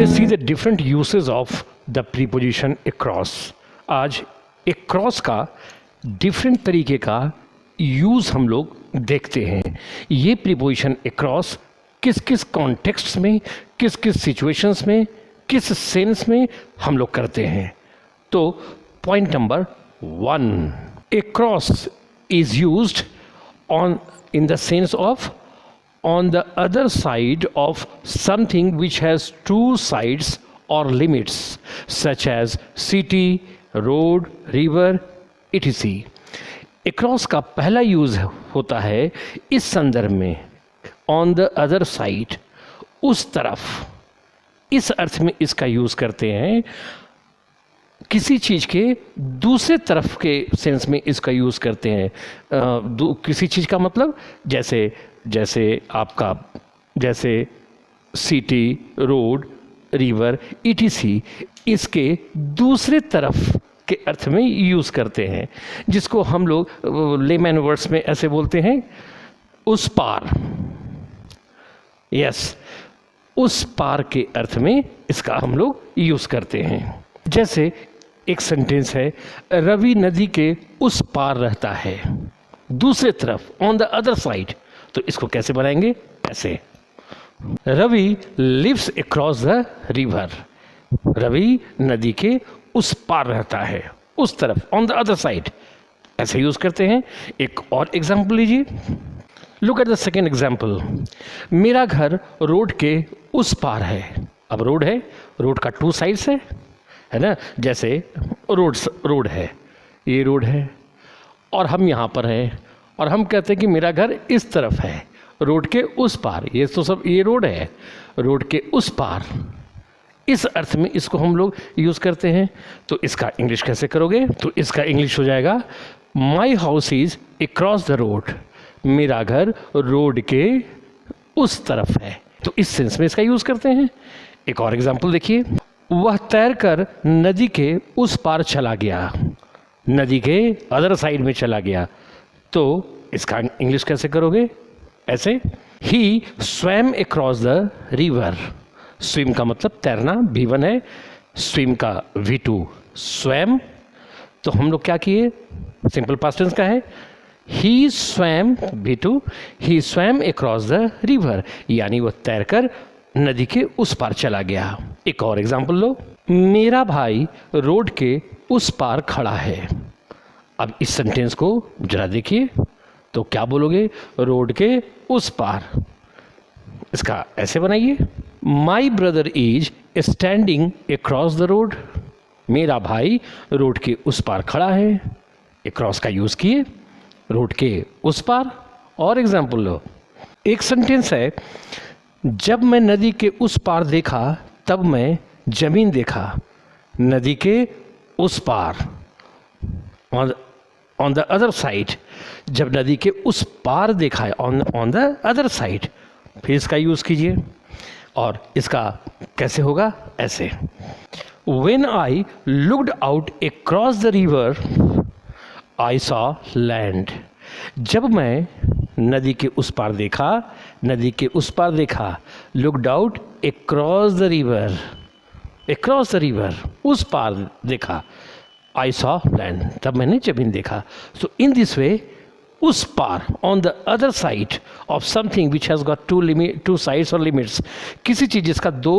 see the different uses of the preposition across. आज across का different तरीके का यूज़ हम लोग देखते हैं। ये प्रीपोजिशन across किस किस कॉन्टेक्स्ट में, किस किस सिचुएशंस में, किस सेंस में हम लोग करते हैं। तो point number 1, across is used on in the sense of on the other side of something which has two sides or limits such as city, road, river, etc. across का पहला यूज होता है इस संदर्भ में on the other side, उस तरफ, इस अर्थ में इसका यूज करते हैं। किसी चीज़ के दूसरे तरफ के सेंस में इसका यूज़ करते हैं। किसी चीज़ का मतलब जैसे आपका जैसे सिटी, रोड, रिवर, ईटीसी, इसके दूसरे तरफ के अर्थ में यूज़ करते हैं, जिसको हम लोग लेमैन वर्ड्स में ऐसे बोलते हैं उस पार। यस, उस पार के अर्थ में इसका हम लोग यूज़ करते हैं। जैसे एक सेंटेंस है, रवि नदी के उस पार रहता है, दूसरे तरफ, ऑन द अदर साइड। तो इसको कैसे बनाएंगे? ऐसे, Ravi lives across the river. Ravi नदी के उस पार रहता है, उस तरफ, ऑन द अदर साइड, ऐसे यूज करते हैं। एक और एग्जाम्पल लीजिए, look at the second example. मेरा घर रोड के उस पार है। अब रोड है, रोड का 2 साइड्स है ना। जैसे रोड है, ये रोड है और हम यहाँ पर हैं और हम कहते हैं कि मेरा घर इस तरफ है, रोड के उस पार। ये तो सब ये रोड है, रोड के उस पार, इस अर्थ में इसको हम लोग यूज़ करते हैं। तो इसका इंग्लिश कैसे करोगे? तो इसका इंग्लिश हो जाएगा, my house is across the road. मेरा घर रोड के उस तरफ है। तो इस सेंस में इसका यूज़ करते हैं। एक और एग्जाम्पल देखिए, वह तैरकर नदी के उस पार चला गया। नदी के अदर साइड में चला गया। तो इसका इंग्लिश कैसे करोगे? ऐसे, he swam across the river. Swim का मतलब तैरना, V1 है, स्विम का V2, स्वैम। तो हम लोग क्या किए? सिंपल पास्ट टेंस का है, he swam, V2, he swam across the river, यानी वह तैरकर नदी के उस पार चला गया। एक और एग्जाम्पल लो, मेरा भाई रोड के उस पार खड़ा है। अब इस सेंटेंस को जरा देखिए, तो क्या बोलोगे? रोड के उस पार। इसका ऐसे बनाइए, my brother is standing across the road. मेरा भाई रोड के उस पार खड़ा है। अक्रॉस का यूज़ किए, रोड के उस पार। और एग्जाम्पल लो, एक सेंटेंस है, जब मैं नदी के उस पार देखा तब मैं जमीन देखा। नदी के उस पार, ऑन द अदर साइड। जब नदी के उस पार देखा है, ऑन द अदर साइड, फिर इसका यूज़ कीजिए। और इसका कैसे होगा? ऐसे, When I looked out across the river, I saw land. जब मैं नदी के उस पार देखा, नदी के उस पार देखा, looked out across the river, across the river, उस पार देखा, I saw land, तब मैंने जमीन देखा। So in this way, उस पार, on the other side of something which has got two sides or limits, किसी चीज़ जिसका 2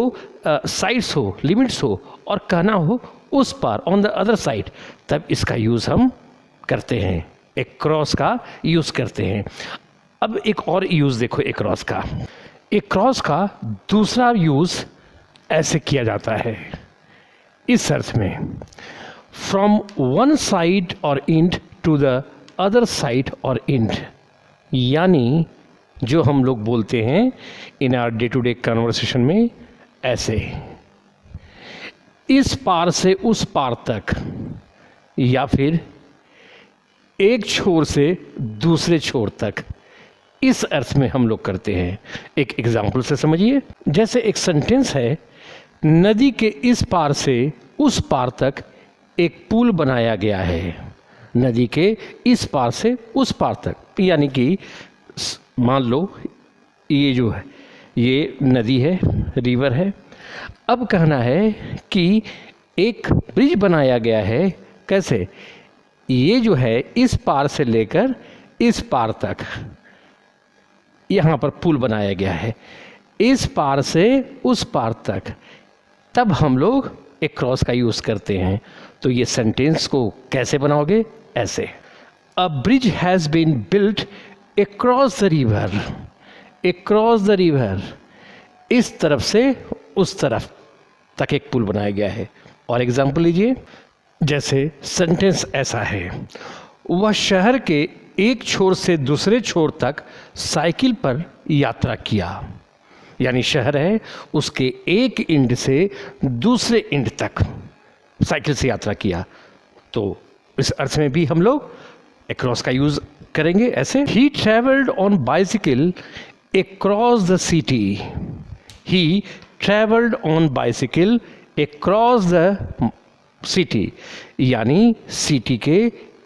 sides हो, limits हो, और कहना हो उस पार, on the other side, तब इसका यूज़ हम करते हैं, across का यूज़ करते हैं। अब एक और यूज़ देखो across का। across का दूसरा यूज़ ऐसे किया जाता है, इस अर्थ में, from one side or end to the other side or end, यानी जो हम लोग बोलते हैं in our day to day conversation में ऐसे, इस पार से उस पार तक, या फिर एक छोर से दूसरे छोर तक, इस अर्थ में हम लोग करते हैं। एक एग्जाम्पल से समझिए, जैसे एक सेंटेंस है, नदी के इस पार से उस पार तक एक पुल बनाया गया है। नदी के इस पार से उस पार तक, यानी कि मान लो ये जो है, ये नदी है, रिवर है, अब कहना है कि एक ब्रिज बनाया गया है। कैसे? ये जो है इस पार से लेकर इस पार तक यहाँ पर पुल बनाया गया है, इस पार से उस पार तक। तब हम लोग एक क्रॉस का यूज़ करते हैं। तो ये सेंटेंस को कैसे बनाओगे? ऐसे, a bridge has been built across the river. Across the river, इस तरफ से उस तरफ तक एक पुल बनाया गया है। और एग्जाम्पल लीजिए, जैसे सेंटेंस ऐसा है, वह शहर के एक छोर से दूसरे छोर तक साइकिल पर यात्रा किया। यानी शहर है, उसके एक एंड से दूसरे एंड तक साइकिल से यात्रा किया। तो इस अर्थ में भी हम लोग अक्रॉस का यूज करेंगे ऐसे, he travelled on bicycle across the city. He travelled on bicycle across the city, यानी सिटी के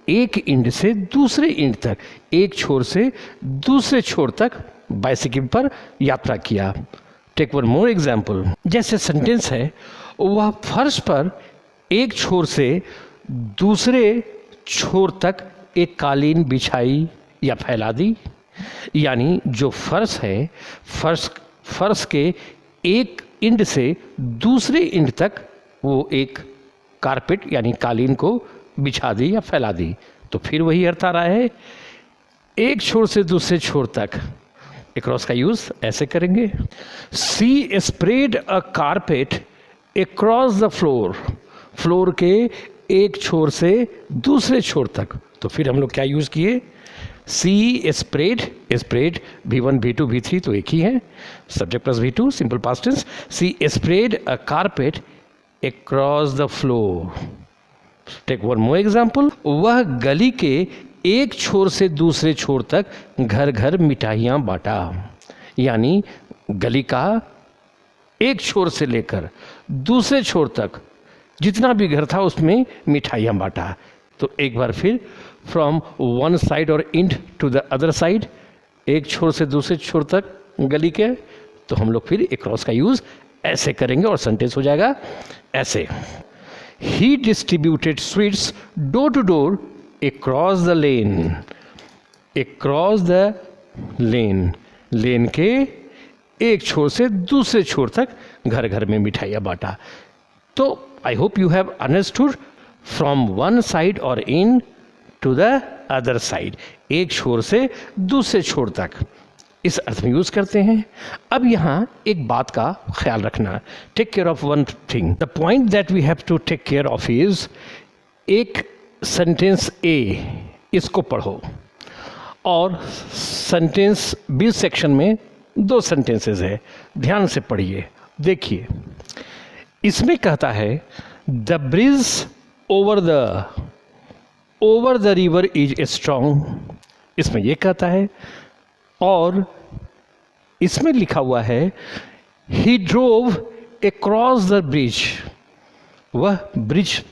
एक एंड से दूसरे एंड तक, एक छोर से दूसरे छोर तक बाइसिकल पर यात्रा किया। टेक वन मोर एग्जाम्पल, जैसे सेंटेंस है, वह फर्श पर एक छोर से दूसरे छोर तक एक कालीन बिछाई या फैला दी। यानी जो फर्श है, फर्श के एक एंड से दूसरे एंड तक वो एक कारपेट यानी कालीन को बिछा दी या फैला दी। तो फिर वही अर्थ आ रहा है, एक छोर से दूसरे छोर तक अक्रॉस का यूज ऐसे करेंगे। She spread a carpet across the floor. Floor के एक छोर से दूसरे छोर तक। तो फिर हम लोग क्या यूज किए? सी spread, spread V1 V2 V3 तो एक ही है, subject plus V2, simple past tense. She spread a carpet across the floor. Take one more example, वह गली के एक छोर से दूसरे छोर तक घर घर मिठाइयाँ बांटा। यानी गली का एक छोर से लेकर दूसरे छोर तक जितना भी घर था उसमें मिठाइयाँ बांटा। तो एक बार फिर, फ्रॉम वन साइड और and to the other side, एक छोर से दूसरे छोर तक गली के। तो हम लोग फिर अक्रॉस का यूज़ ऐसे करेंगे और सेंटेंस हो जाएगा ऐसे, he distributed sweets door to door across the lane. Across the lane, lane के एक छोर से दूसरे छोर तक घर घर में मिठाइयाँ बांटा। तो I hope you have understood, from one side और इन टू द अदर साइड, एक छोर से दूसरे छोर तक, इस अर्थ में यूज करते हैं। अब यहाँ एक बात का ख्याल रखना, take care of one thing. The point that we have to take care of is, एक सेंटेंस ए, इसको पढ़ो, और सेंटेंस बी सेक्शन में दो सेंटेंसेस है, ध्यान से पढ़िए। देखिए, इसमें कहता है the bridge over the river is strong, इसमें ये कहता है। और इसमें लिखा हुआ है ही ड्रोव अक्रॉस द ब्रिज, वह ब्रिज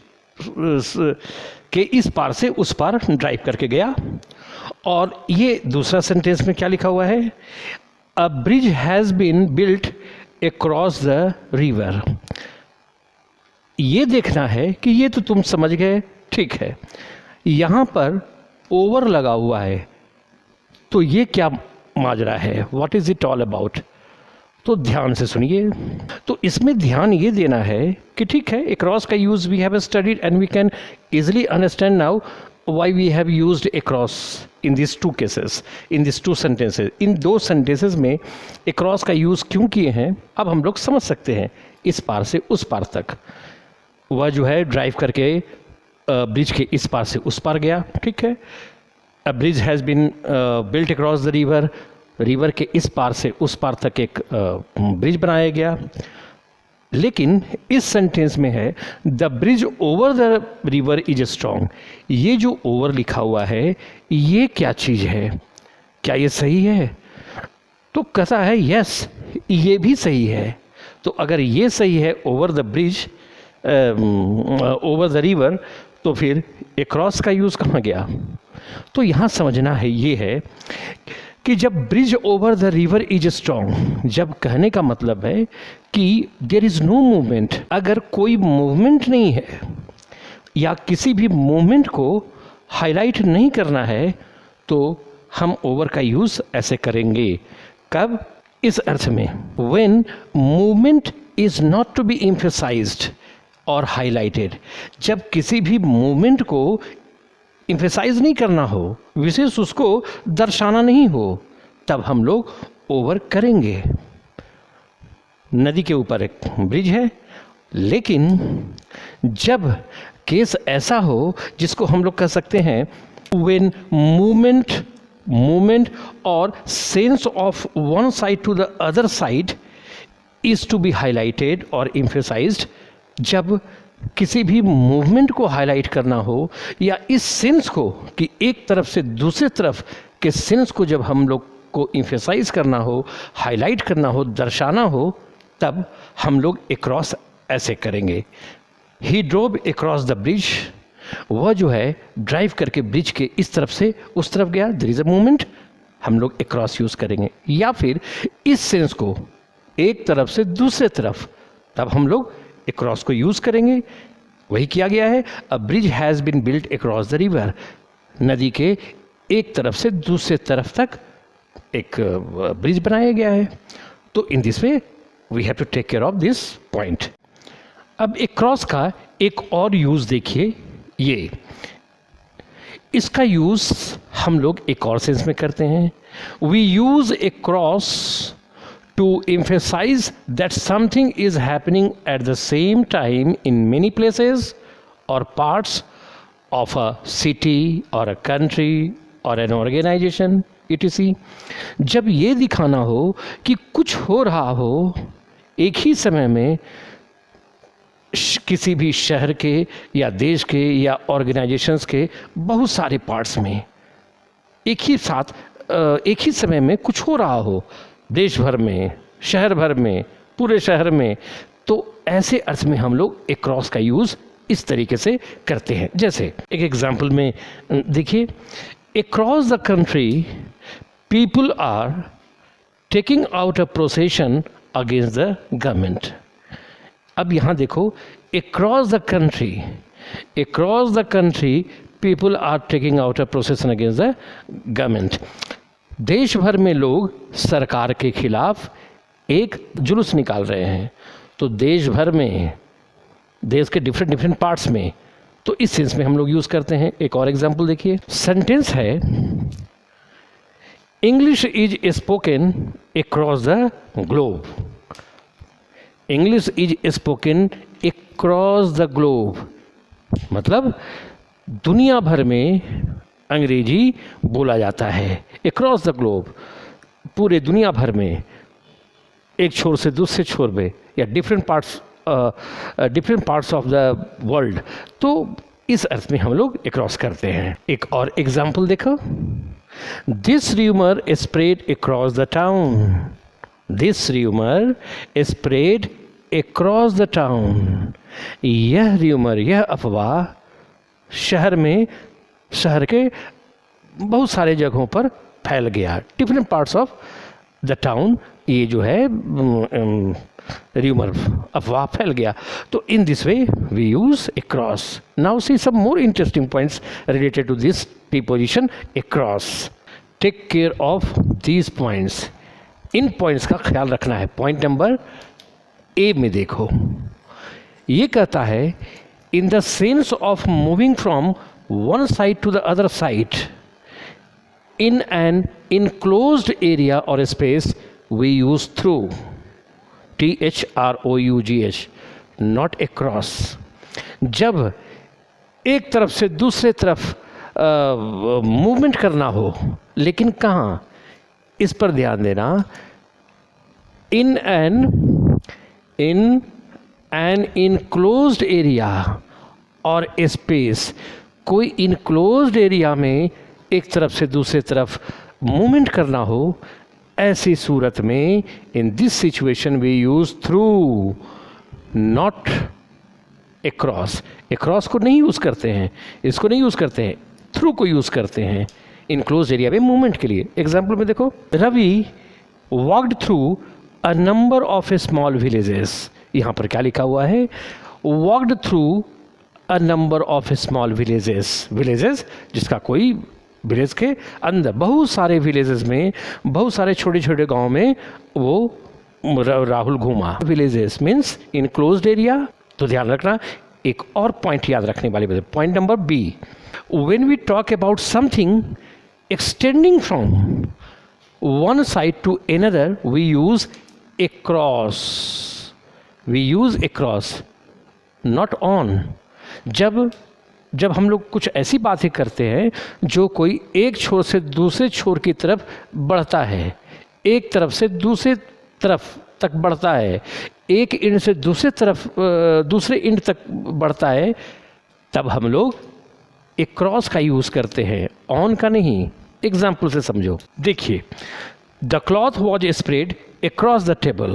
के इस पार से उस पार ड्राइव करके गया। और ये दूसरा सेंटेंस में क्या लिखा हुआ है, a bridge has been built across the river. ये देखना है कि ये तो तुम समझ गए, ठीक है, यहाँ पर ओवर लगा हुआ है, तो ये क्या माजरा है, what is it all about. तो ध्यान से सुनिए। तो इसमें ध्यान ये देना है कि ठीक है, अक्रॉस का use we have studied and we can easily understand now why we have used across in this two cases, in this two sentences. इन दो सेंटेंसेस में अक्रॉस का यूज़ क्यों किए हैं, अब हम लोग समझ सकते हैं। इस पार से उस पार तक, वह जो है ड्राइव करके ब्रिज के इस पार से उस पार गया, ठीक है। A bridge has been built across the river, river के इस पार से उस पार तक एक ब्रिज बनाया गया। लेकिन इस सेंटेंस में है the bridge over the river is strong. ये जो ओवर लिखा हुआ है, ये क्या चीज़ है, क्या ये सही है? तो कहता है यस, ये भी सही है। तो अगर ये सही है, over the bridge over the river, तो फिर अक्रॉस का यूज़ कहाँ गया? तो यहाँ समझना है ये है कि जब bridge over the river is strong, जब कहने का मतलब है कि देयर इज नो मूवमेंट, अगर कोई मूवमेंट नहीं है या किसी भी मूवमेंट को हाईलाइट नहीं करना है तो हम ओवर का यूज़ ऐसे करेंगे। कब? इस अर्थ में, when movement is not to be emphasized और हाईलाइटेड, जब किसी भी मूवमेंट को एम्फेसाइज नहीं करना हो, विशेष उसको दर्शाना नहीं हो, तब हम लोग ओवर करेंगे। नदी के ऊपर एक ब्रिज है, लेकिन जब केस ऐसा हो जिसको हम लोग कह सकते हैं व्हेन मूवमेंट और sense of one side to the other side is to be highlighted और एम्फेसाइज्ड, जब किसी भी मूवमेंट को हाईलाइट करना हो या इस सेंस को कि एक तरफ से दूसरे तरफ के सेंस को जब हम लोग को एम्फेसाइज करना हो, हाईलाइट करना हो, दर्शाना हो, तब हम लोग अक्रॉस ऐसे करेंगे। ही ड्रोव अक्रॉस द ब्रिज, वह जो है ड्राइव करके ब्रिज के इस तरफ से उस तरफ गया, देयर इज अ मूवमेंट, हम लोग अक्रॉस यूज़ करेंगे। या फिर इस सेंस को एक तरफ से दूसरे तरफ, तब हम लोग अक्रॉस को यूज़ करेंगे। वही किया गया है। A bridge has been built across the river, नदी के एक तरफ से दूसरे तरफ तक एक ब्रिज बनाया गया है। तो in this way we have to take care of this point. अब अक्रॉस का एक और यूज़ देखिए, ये इसका यूज़ हम लोग एक और सेंस में करते हैं। We use across to emphasize that something is happening at the same time in many places or parts of a city or a country or an organization etc. जब ये दिखाना हो कि कुछ हो रहा हो एक ही समय में किसी भी शहर के या देश के या ऑर्गेनाइजेशंस के बहुत सारे पार्ट्स में एक ही साथ एक ही समय में कुछ हो रहा हो, देश भर में, शहर भर में, पूरे शहर में, तो ऐसे अर्थ में हम लोग अक्रॉस का यूज़ इस तरीके से करते हैं। जैसे एक एग्जांपल में देखिए, across the country people are taking out a procession against the government. अब यहाँ देखो, across the country people are taking out a procession against the government. देश भर में लोग सरकार के खिलाफ एक जुलूस निकाल रहे हैं। तो देश भर में, देश के डिफरेंट पार्ट्स में, तो इस सेंस में हम लोग यूज़ करते हैं। एक और एग्जांपल देखिए, सेंटेंस है English is spoken across the globe. English is spoken across the globe, मतलब दुनिया भर में अंग्रेजी बोला जाता है। अक्रॉस द ग्लोब, पूरे दुनिया भर में, एक छोर से दूसरे छोर में, या different parts of the world. तो इस अर्थ में हम लोग अक्रॉस करते हैं। एक और एग्जांपल देखो, this rumour spread across the town. This rumour spread across the town. यह र्यूमर, यह अफवाह शहर में, शहर के बहुत सारे जगहों पर फैल गया। Different parts of the town, ये जो है र्यूमर, अफवाह फैल गया। तो in this way we use across. Now see some more interesting points related to this preposition across. Take care of these points. इन पॉइंट्स का ख्याल रखना है। पॉइंट नंबर ए में देखो, ये कहता है इन the sense of moving from one side to the other side in an enclosed area or space, we use through, THROUGH, not across। जब एक तरफ से दूसरे तरफ मूवमेंट करना हो, लेकिन कहाँ, इस पर ध्यान देना। in an enclosed area और space, कोई इनक्लोज्ड एरिया में एक तरफ से दूसरे तरफ मूवमेंट करना हो, ऐसी सूरत में in this situation we use through, not across. Across को नहीं यूज़ करते हैं, इसको नहीं यूज़ करते हैं, थ्रू को यूज़ करते हैं। इनक्लोज एरिया में मूवमेंट के लिए। एग्जाम्पल में देखो, Ravi walked through a number of small villages. यहाँ पर क्या लिखा हुआ है? Walked through a number of small villages. Villages जिसका कोई विलेज के अंदर बहुत सारे विलेजेस में, बहुत सारे छोटे छोटे गांव में वो राहुल घूमा। Villages means enclosed area. तो ध्यान रखना, एक और पॉइंट याद रखने वाले, point number B, when we talk about something extending from one side to another we use across, we use across, not on। जब हम लोग कुछ ऐसी बातें करते हैं जो कोई एक छोर से दूसरे छोर की तरफ बढ़ता है, एक तरफ से दूसरे तरफ तक बढ़ता है, एक इंड से दूसरे इंड तक बढ़ता है, तब हम लोग across का यूज़ करते हैं, on का नहीं। एग्जाम्पल से समझो, देखिए, the cloth was spread across the table।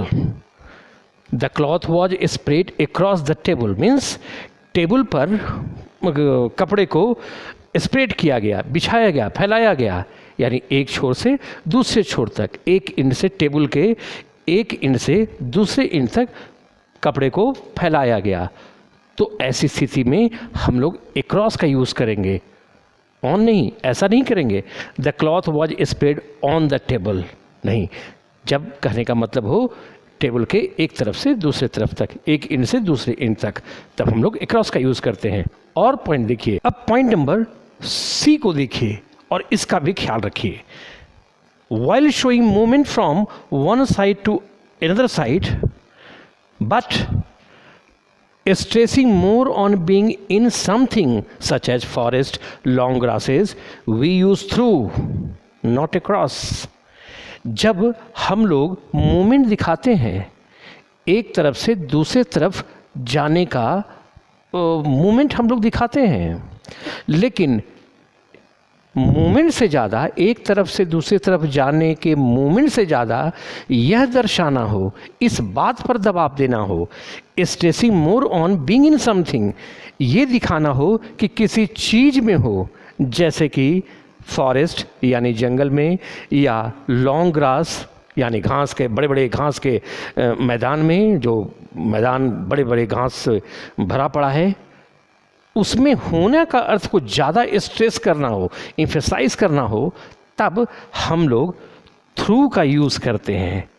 The cloth was spread across the table means table पर कपड़े को स्प्रेड किया गया, बिछाया गया, फैलाया गया, यानी एक छोर से दूसरे छोर तक, एक इंड से टेबल के एक इंड से दूसरे इंड तक कपड़े को फैलाया गया। तो ऐसी स्थिति में हम लोग across का यूज़ करेंगे, ऑन नहीं। ऐसा नहीं करेंगे the cloth was spread on the table, नहीं। जब कहने का मतलब हो टेबल के एक तरफ से दूसरे तरफ तक, एक इंड से दूसरे इंड तक, तब हम लोग across का यूज़ करते हैं। और पॉइंट देखिए, अब पॉइंट नंबर सी को देखिए और इसका भी ख्याल रखिए। while showing movement from one side to another side but stressing more on being in something such as forest, long grasses, we use through, not across। जब हम लोग मूवमेंट दिखाते हैं, एक तरफ से दूसरे तरफ जाने का मूवमेंट हम लोग दिखाते हैं, लेकिन मूवमेंट से ज़्यादा, एक तरफ से दूसरे तरफ जाने के मूवमेंट से ज़्यादा यह दर्शाना हो, इस बात पर दबाव देना हो, stressing more on being in something, ये दिखाना हो कि किसी चीज़ में हो, जैसे कि फॉरेस्ट यानी जंगल में, या लॉन्ग ग्रास यानी घास के, बड़े बड़े घास के मैदान में, जो मैदान बड़े बड़े घास से भरा पड़ा है, उसमें होने का अर्थ को ज़्यादा स्ट्रेस करना हो, एम्फेसाइज करना हो, तब हम लोग थ्रू का यूज़ करते हैं,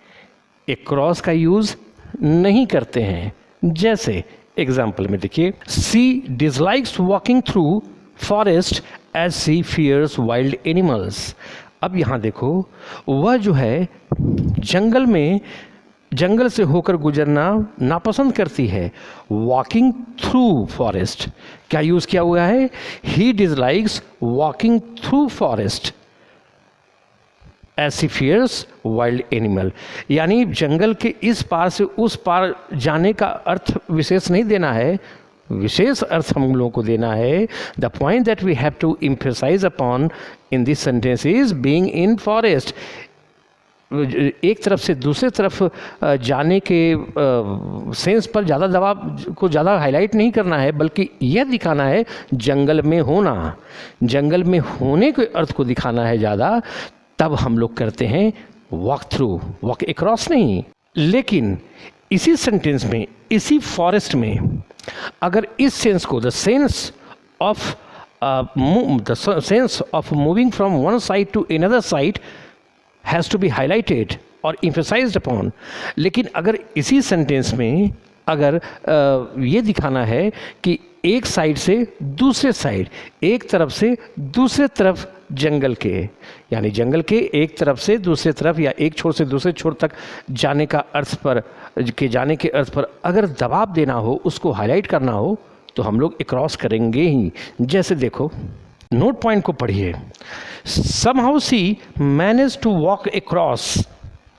across का यूज़ नहीं करते हैं। जैसे एग्जाम्पल में देखिए, she dislikes walking through forest as she fears wild animals. अब यहाँ देखो, वह जो है जंगल से होकर गुजरना नापसंद करती है। वॉकिंग थ्रू फॉरेस्ट क्या यूज़ किया हुआ है? He dislikes walking through forest as she fears wild animal, यानी जंगल के इस पार से उस पार जाने का अर्थ विशेष नहीं देना है, विशेष अर्थ हम लोगों को देना है। The point that we have to emphasize upon in this sentence is being in forest. एक तरफ से दूसरे तरफ जाने के सेंस पर ज़्यादा दबाव को ज़्यादा हाईलाइट नहीं करना है, बल्कि यह दिखाना है जंगल में होना, जंगल में होने के अर्थ को दिखाना है ज़्यादा। तब हम लोग करते हैं वॉक थ्रू, वॉक अक्रॉस नहीं। लेकिन इसी सेंटेंस में, इसी फॉरेस्ट में, अगर इस सेंस को, the sense of moving from one side to another side has to be highlighted और emphasized अपॉन, लेकिन अगर इसी सेंटेंस में अगर ये दिखाना है कि एक साइड से दूसरे साइड, एक तरफ से दूसरे तरफ जंगल के, यानी जंगल के एक तरफ से दूसरे तरफ या एक छोर से दूसरे छोर तक जाने का अर्थ पर, जाने के अर्थ पर अगर दबाव देना हो, उसको हाईलाइट करना हो, तो हम लोग अक्रॉस करेंगे ही। जैसे देखो, नोट पॉइंट को पढ़िए। somehow she managed to walk across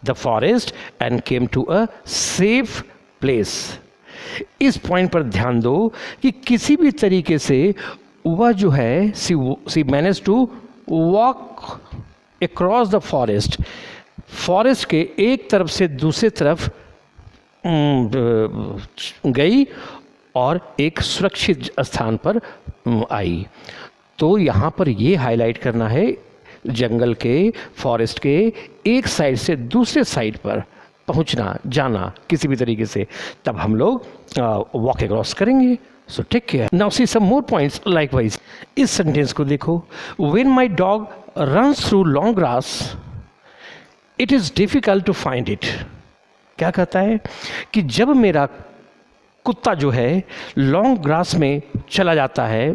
the forest and came to a safe place। इस पॉइंट पर ध्यान दो कि किसी भी तरीके से वह जो है she managed to walk across the forest, forest के एक तरफ से दूसरे तरफ गई और एक सुरक्षित स्थान पर आई। तो यहाँ पर ये हाईलाइट करना है जंगल के, फॉरेस्ट के एक साइड से दूसरे साइड पर पहुंचना, जाना किसी भी तरीके से, तब हम लोग वॉक अक्रॉस करेंगे। So take care. Now see some more points likewise. इस सेंटेंस को देखो, when my dog runs through long grass it is difficult to find it. क्या कहता है कि जब मेरा कुत्ता जो है लॉन्ग ग्रास में चला जाता है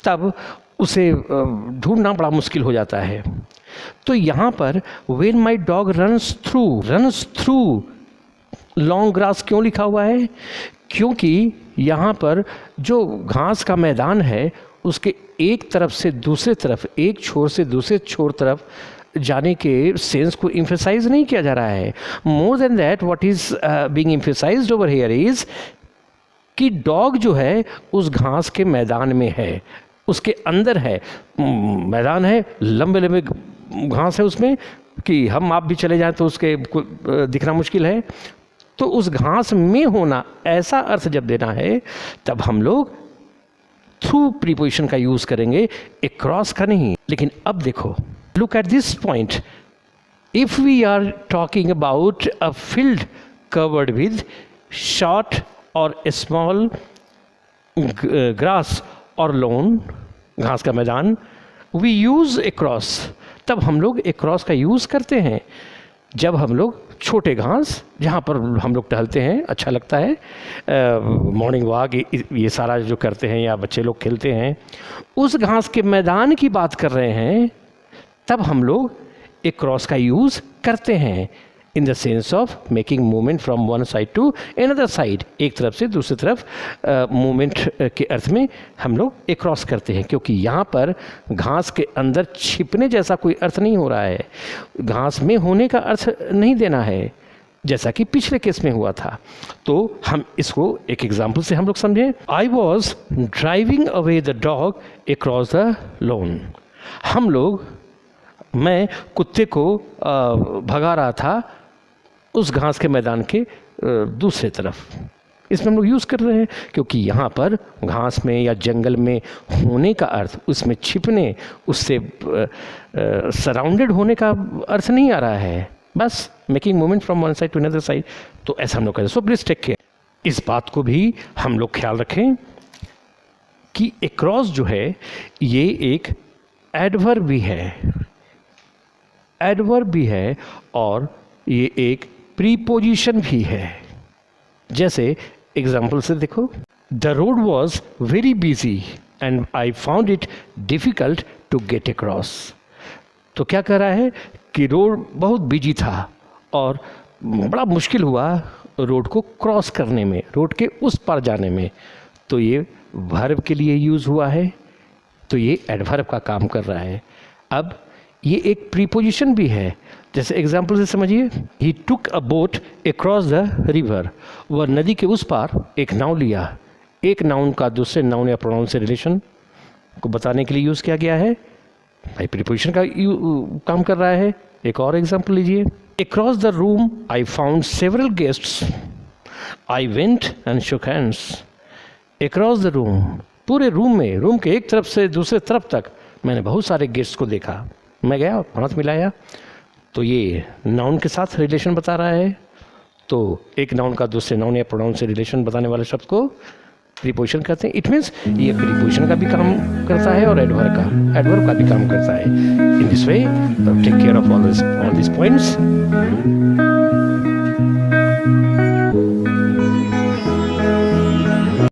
तब उसे ढूंढना बड़ा मुश्किल हो जाता है। तो यहाँ पर when my dog runs through long grass क्यों लिखा हुआ है? क्योंकि यहाँ पर जो घास का मैदान है उसके एक तरफ से दूसरे तरफ, एक छोर से दूसरे छोर तरफ जाने के सेंस को इम्फेसाइज नहीं किया जा रहा है। More than that what is being emphasised over here is कि डॉग जो है उस घास के मैदान में है, उसके अंदर है, मैदान है, लंबे लंबे घास है उसमें कि हम आप भी चले जाएं तो उसके दिखना मुश्किल है। तो उस घास में होना, ऐसा अर्थ जब देना है तब हम लोग थ्रू प्रीपोजिशन का यूज करेंगे, अक्रॉस का नहीं। लेकिन अब देखो, look at this point. If we are talking about a field covered with short or small grass or lawn, घास का मैदान, we use across, तब हम लोग across का यूज़ करते हैं जब हम लोग छोटे घास जहाँ पर हम लोग टहलते हैं, अच्छा लगता है, मॉर्निंग वॉक ये सारा जो करते हैं या बच्चे लोग खेलते हैं, उस घास के मैदान की बात कर रहे हैं, तब हम लोग एक क्रॉस का यूज़ करते हैं in the sense of making movement from one side to another side, एक तरफ से दूसरी तरफ मूवमेंट के अर्थ में हम लोग एक क्रॉस करते हैं। क्योंकि यहाँ पर घास के अंदर छिपने जैसा कोई अर्थ नहीं हो रहा है, घास में होने का अर्थ नहीं देना है जैसा कि पिछले केस में हुआ था। तो हम इसको एक एग्जाम्पल से हम लोग समझें। I was driving away the dog across the lawn. मैं कुत्ते को भगा रहा था उस घास के मैदान के दूसरे तरफ। इसमें हम लोग यूज़ कर रहे हैं क्योंकि यहाँ पर घास में या जंगल में होने का अर्थ, उसमें छिपने, उससे सराउंडेड होने का अर्थ नहीं आ रहा है, बस making movement from one side to another side. तो ऐसा हम लोग करें। So please take care. इस बात को भी हम लोग ख्याल रखें कि अक्रॉस जो है ये एक एडवर्ब भी है और ये एक प्रीपोजिशन भी है। जैसे एग्जाम्पल से देखो, the road was very busy and I found it difficult to get across. तो क्या कह रहा है कि रोड बहुत बिजी था और बड़ा मुश्किल हुआ रोड को क्रॉस करने में, रोड के उस पार जाने में। तो ये वर्ब के लिए यूज़ हुआ है, तो ये एडवर्ब का काम कर रहा है। अब ये एक प्रीपोजिशन भी है। जैसे एग्जाम्पल से समझिए, he took a boat across the river. वह नदी के उस पार एक नाव लिया। एक नाउन का दूसरे नाउन या प्रोनाउन से रिलेशन को बताने के लिए यूज़ किया गया है, भाई प्रीपोजिशन का काम कर रहा है। एक और एग्जाम्पल लीजिए, across the room I found several guests, I went and shook hands. Across the room, पूरे रूम में, रूम के एक तरफ से दूसरे तरफ तक मैंने बहुत सारे गेस्ट्स को देखा, मैं गया, हाथ मिलाया। तो ये नाउन के साथ रिलेशन बता रहा है। तो एक नाउन का दूसरे नाउन या प्रोनाउन से रिलेशन बताने वाले शब्द को प्रीपोजिशन कहते हैं। इट मीन्स ये प्रीपोजिशन का भी काम करता है और एडवर्ब का भी काम करता है। In this way take care of all this points.